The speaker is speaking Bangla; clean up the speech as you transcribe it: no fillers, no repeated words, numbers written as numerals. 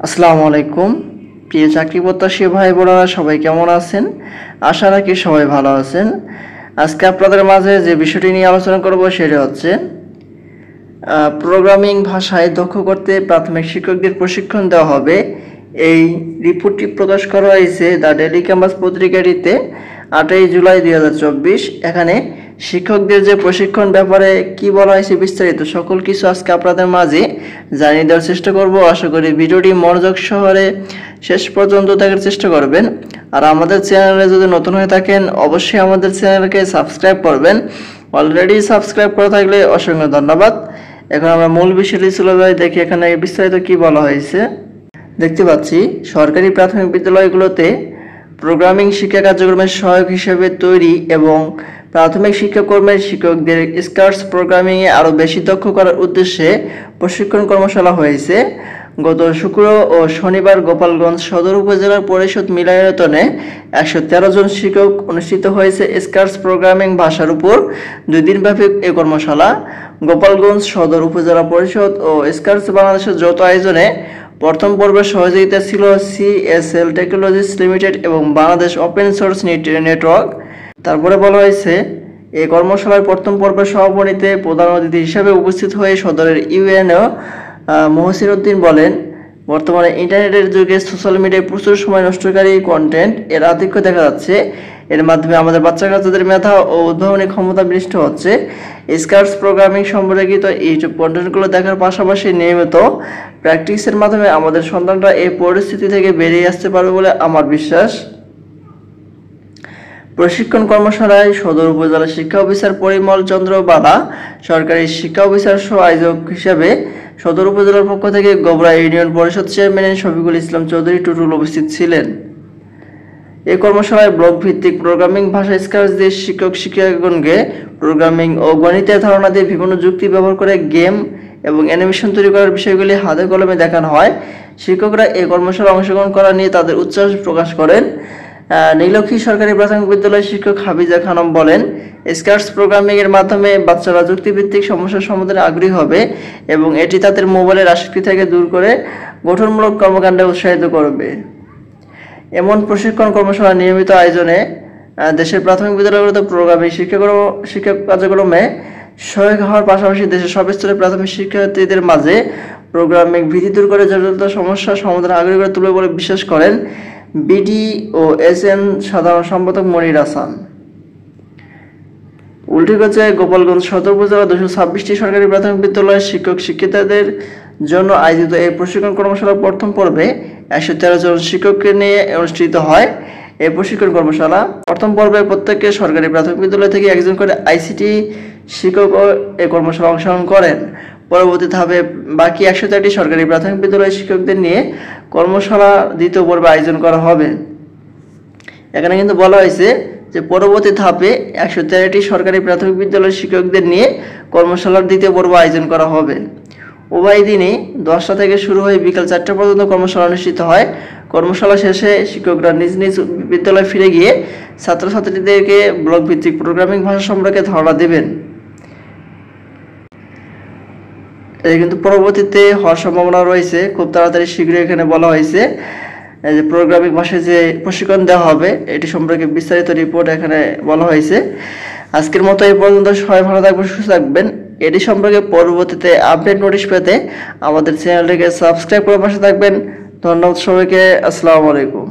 আসসালামু আলাইকুম। প্রিয় চাকরি প্রত্যাশী ভাই বোনেরা সবাই কেমন আছেন? আশা রাখি সবাই ভালো আছেন। আজকে আপনাদের মাঝে যে বিষয়টি নিয়ে আলোচনা করব সেটা হচ্ছে প্রোগ্রামিং ভাষায় দক্ষ করতে প্রাথমিক শিক্ষকদের প্রশিক্ষণ দেওয়া হবে। এই রিপোর্টটি প্রকাশ করা হয়েছে দ্য ডেইলি ক্যাম্পাস পত্রিকাটিতে 8ই জুলাই 2024। এখানে শিক্ষকদের যে প্রশিক্ষণ ব্যাপারে কি বলা হয়েছে বিস্তারিত সকল কিছু আজকে আপনাদের মাঝে জানিয়ে দেওয়ার চেষ্টা করব। আশা করি ভিডিওটি মনোযোগ সহকারে শেষ পর্যন্ত দেখার চেষ্টা করবেন। আর আমাদের চ্যানেলে যদি নতুন হয়ে থাকেন অবশ্যই আমাদের চ্যানেলকে সাবস্ক্রাইব করবেন। অলরেডি সাবস্ক্রাইব করা থাকলে অসংখ্য ধন্যবাদ। এখন আমরা মূল বিষয়টি চলে যাই, দেখি এখানে বিস্তারিত কি বলা হয়েছে। দেখতে পাচ্ছি সরকারি প্রাথমিক বিদ্যালয়গুলোতে প্রোগ্রামিং শিক্ষা কার্যক্রমের সহায়ক হিসেবে তৈরি এবং প্রাথমিক শিক্ষাকর্মের শিক্ষকদের স্কার্স প্রোগ্রামিংয়ে আরও বেশি দক্ষ করার উদ্দেশ্যে প্রশিক্ষণ কর্মশালা হয়েছে। গত শুক্র ও শনিবার গোপালগঞ্জ সদর উপজেলার পরিষদ মিলনায়তনে 113 জন শিক্ষক অনুষ্ঠিত হয়েছে স্কার্স প্রোগ্রামিং ভাষার উপর 2 দিনব্যাপী এই কর্মশালা। গোপালগঞ্জ সদর উপজেলা পরিষদ ও স্কার্স বাংলাদেশের যৌথ আয়োজনে প্রথম পর্বের সহযোগিতা ছিল CSL টেকনোলজিস লিমিটেড এবং বাংলাদেশ ওপেন সোর্স নেটওয়ার্ক। তারপরে বলা হয়েছে এই কর্মশালার প্রথম পর্বের সভাপতিতে প্রধান অতিথি হিসেবে উপস্থিত হয়ে সদরের ইউএনও মহসিন উদ্দিন বলেন, বর্তমানে ইন্টারনেটের যুগে সোশ্যাল মিডিয়ায় প্রচুর সময় নষ্টকারী কন্টেন্ট এর আধিক্য দেখা যাচ্ছে। এর মাধ্যমে আমাদের বাচ্চা কাচ্চাদের মেধা ও উদ্ভাবনী ক্ষমতা বিনষ্ট হচ্ছে। স্কার্স প্রোগ্রামিং সম্পর্কিত ইউটিউব কন্টেন্টগুলো দেখার পাশাপাশি নিয়মিত প্র্যাকটিসের মাধ্যমে আমাদের সন্তানরা এই পরিস্থিতি থেকে বেরিয়ে আসতে পারবে বলে আমার বিশ্বাস। প্রশিক্ষণ কর্মশালায় সদর উপজেলা শিক্ষা অফিসার পরিমল চন্দ্র বালা, সরকারি শিক্ষা অফিসার সহ আয়োজক হিসেবে সদর উপজেলার পক্ষ থেকে গোবরা ইউনিয়ন পরিষদ চেয়ারম্যান শফিকুল ইসলাম চৌধুরী টুটুল উপস্থিত ছিলেন। এই কর্মশালায় ব্লক ভিত্তিক প্রোগ্রামিং ভাষা স্কার্স দিয়ে শিক্ষকগণকে প্রোগ্রামিং ও গণিতের ধারণা দিয়ে বিভিন্ন যুক্তি ব্যবহার করে গেম এবং অ্যানিমেশন তৈরি করার বিষয়গুলি হাতে কলমে দেখানো হয়। শিক্ষকরা এই কর্মশালায় অংশগ্রহণ করা নিয়ে তাদের উচ্ছ্বাস প্রকাশ করেন। নীলক্ষী সরকারি প্রাথমিক বিদ্যালয়ের শিক্ষক হাফিজা খানম বলেন, স্কার্স প্রোগ্রামিং এর মাধ্যমে বাচ্চারা যুক্তিভিত্তিক সমস্যার সমাধানে আগ্রহী হবে এবং এটি তাদের মোবাইলের আসক্তি থেকে দূর করে গঠনমূলক কর্মকাণ্ডে উৎসাহিত করবে। এমন প্রশিক্ষণ কর্মশালা নিয়মিত আয়োজনে দেশের প্রাথমিক বিদ্যালয়গুলোতে প্রোগ্রামিং শিক্ষা কার্যক্রমে সহায়ক হওয়ার পাশাপাশি দেশের সব স্তরের প্রাথমিক শিক্ষার্থীদের মাঝে প্রোগ্রামিং ভীতি দূর করে জটিল সমস্যার সমাধানে আগ্রহী করে তুলবে বলে বিশ্বাস করেন BDOSN সাধারণ সম্পাদক মনির হাসান। উল্লেখ্য, গোপালগঞ্জ সদর উপজেলা 226টি সরকারি প্রাথমিক বিদ্যালয়ের শিক্ষক শিক্ষিকাদের জন্য আয়োজিত এই প্রশিক্ষণ কর্মশালার প্রথম পর্বে 113 জন শিক্ষককে নিয়ে অনুষ্ঠিত হয়। এই প্রশিক্ষণ কর্মশালা প্রথম পর্বে প্রত্যেককে সরকারি প্রাথমিক বিদ্যালয় থেকে একজন করে ICT শিক্ষক এই কর্মশালা অংশগ্রহণ করেন। পরবর্তী ধাপে বাকি 113টি সরকারি প্রাথমিক বিদ্যালয়ের শিক্ষকদের নিয়ে কর্মশালা দ্বিতীয় পর্বে আয়োজন করা হবে। এখানে কিন্তু বলা হয়েছে যে পরবর্তী ধাপে 113টি সরকারি প্রাথমিক বিদ্যালয়ের শিক্ষকদের নিয়ে কর্মশালার দ্বিতীয় পর্ব আয়োজন করা হবে। উভয় দিনই 10টা থেকে শুরু হয়ে বিকাল 4টা পর্যন্ত কর্মশালা অনুষ্ঠিত হয়। কর্মশালা শেষে শিক্ষকরা নিজ নিজ বিদ্যালয়ে ফিরে গিয়ে ছাত্রছাত্রীদেরকে ব্লক ভিত্তিক প্রোগ্রামিং ভাষা সম্পর্কে ধারণা দেবেন। এটা কিন্তু পরবর্তীতে হওয়ার সম্ভাবনা রয়েছে, খুব তাড়াতাড়ি শীঘ্রই এখানে বলা হয়েছে যে প্রোগ্রামিং ভাষায় যে প্রশিক্ষণ দেওয়া হবে এটি সম্পর্কে বিস্তারিত রিপোর্ট এখানে বলা হয়েছে। আজকের মতো এই পর্যন্ত, সবাই ভালো থাকবেন, সুস্থ থাকবেন। এটি সম্পর্কে পরবর্তীতে আপডেট নোটিশ পেতে আমাদের চ্যানেলটিকে সাবস্ক্রাইব করে পাশে থাকবেন। ধন্যবাদ সবাইকে। আসসালামু আলাইকুম।